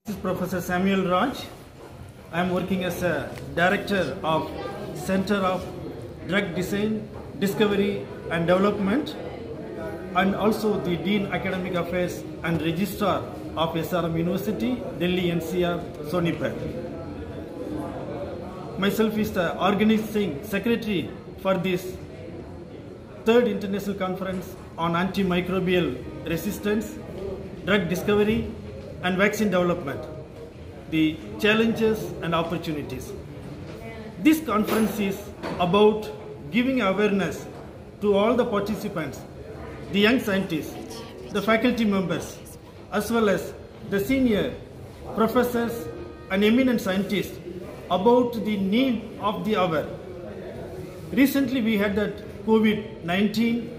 This is Professor Samuel Raj. I am working as a director of Center of Drug Design, Discovery and Development, and also the Dean Academic Affairs and Registrar of SRM University, Delhi-NCR, Sonipat. Myself is the organizing secretary for this third international conference on antimicrobial resistance, drug discovery and vaccine development, the challenges and opportunities. This conference is about giving awareness to all the participants, the young scientists, the faculty members, as well as the senior professors and eminent scientists about the need of the hour. Recently we had that COVID-19.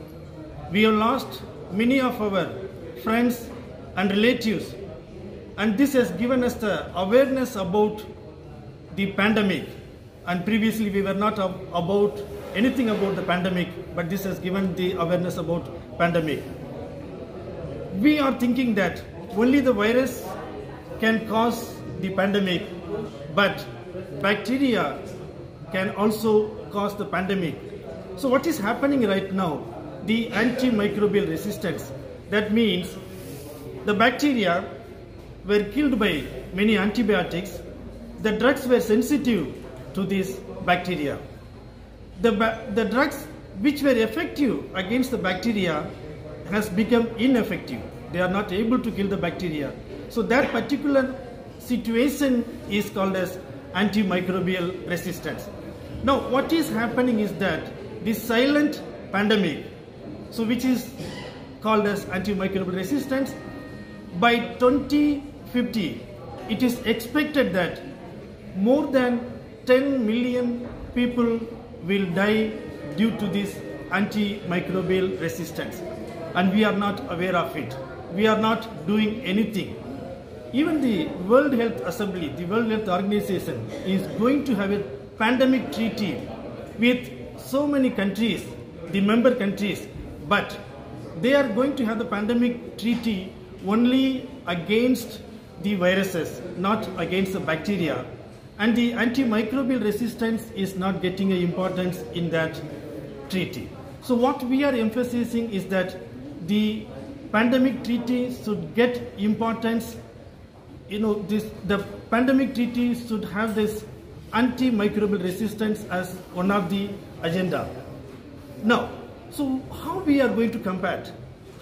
We have lost many of our friends and relatives, and this has given us the awareness about the pandemic. And previously we were not about anything about the pandemic, but this has given the awareness about pandemic. We are thinking that only the virus can cause the pandemic, but bacteria can also cause the pandemic. So what is happening right now? The antimicrobial resistance. That means the bacteria were killed by many antibiotics. The drugs were sensitive to these bacteria. The drugs which were effective against the bacteria has become ineffective. They are not able to kill the bacteria. So that particular situation is called as antimicrobial resistance. Now what is happening is that this silent pandemic, so which is called as antimicrobial resistance, by 2050 it is expected that more than 10 million people will die due to this antimicrobial resistance, and we are not aware of it. We are not doing anything. Even the World Health Assembly, the World Health Organization, is going to have a pandemic treaty with so many countries, the member countries, but they are going to have the pandemic treaty only against the viruses, not against the bacteria. And the antimicrobial resistance is not getting an importance in that treaty. So what we are emphasizing is that the pandemic treaty should get importance. The pandemic treaty should have this antimicrobial resistance as one of the agenda. Now, so how we are going to combat?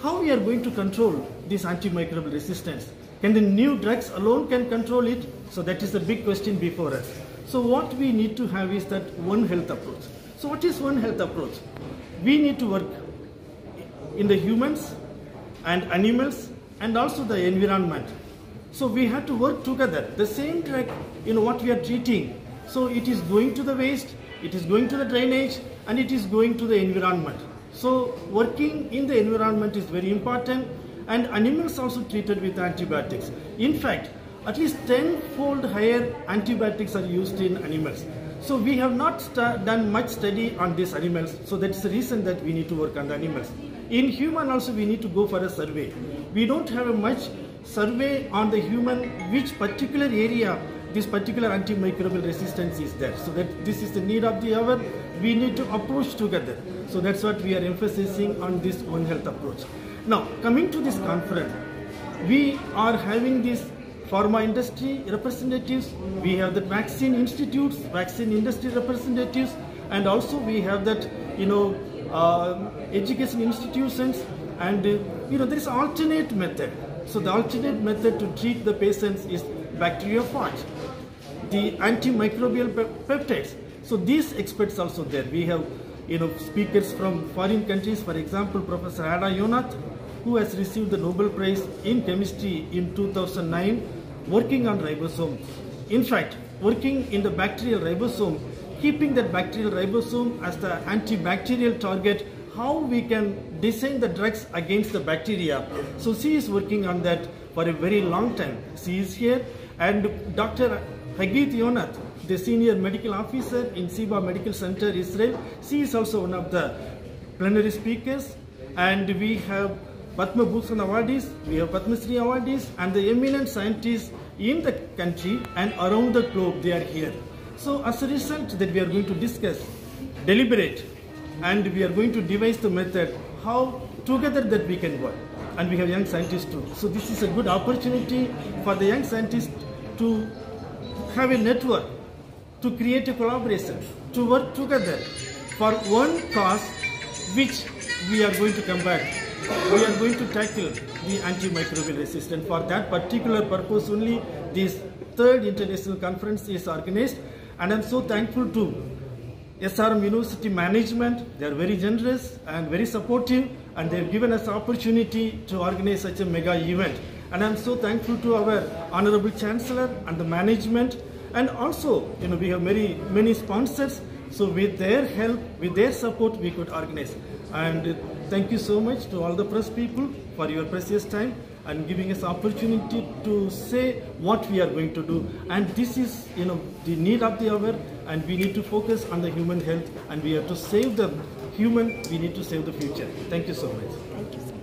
How we are going to control this antimicrobial resistance? Can the new drugs alone can control it? So that is the big question before us. So what we need to have is that One Health approach. So what is One Health approach? We need to work in the humans and animals and also the environment. So we have to work together. The same drug, what we are treating, so it is going to the waste, it is going to the drainage, and it is going to the environment. So working in the environment is very important, and animals also treated with antibiotics. In fact, at least 10-fold higher antibiotics are used in animals. So we have not done much study on these animals, so that's the reason that we need to work on the animals. In human also we need to go for a survey. We don't have a much survey on the human, which particular area this particular antimicrobial resistance is there. So that this is the need of the hour. We need to approach together. So that's what we are emphasizing on this One Health approach. Now coming to this conference, we are having this pharma industry representatives, we have the vaccine institutes, vaccine industry representatives, and also we have that education institutions, and there is alternate method. So the alternate method to treat the patients is bacteriophage, the antimicrobial peptides. So these experts also there. We have speakers from foreign countries, for example Professor Ada Yonath, who has received the Nobel Prize in Chemistry in 2009, working on ribosome. In fact, working in the bacterial ribosome, keeping that bacterial ribosome as the antibacterial target, how we can design the drugs against the bacteria. So she is working on that for a very long time. She is here, and Dr. Hagit Yonath, the senior medical officer in Siba Medical Center, Israel, she is also one of the plenary speakers. And we have Padma Bhushan awardees, we have Padma Shri awardees, and the eminent scientists in the country and around the globe. They are here. So as a result that we are going to discuss, deliberate, and we are going to devise the method how together that we can work. And we have young scientists too. So this is a good opportunity for the young scientists to have a network, to create a collaboration, to work together for one cause which we are going to come back. We are going to tackle the antimicrobial resistance. For that particular purpose only, this third international conference is organized, and I'm so thankful to SRM University management. They are very generous and very supportive, and they have given us opportunity to organize such a mega event. And I'm so thankful to our Honorable Chancellor and the management, and also we have many sponsors. So with their help, with their support, we could organize. And thank you so much to all the press people for your precious time and giving us opportunity to say what we are going to do. And this is the need of the hour, and we need to focus on the human health, and we have to save the human, we need to save the future. Thank you so much. Thank you, sir.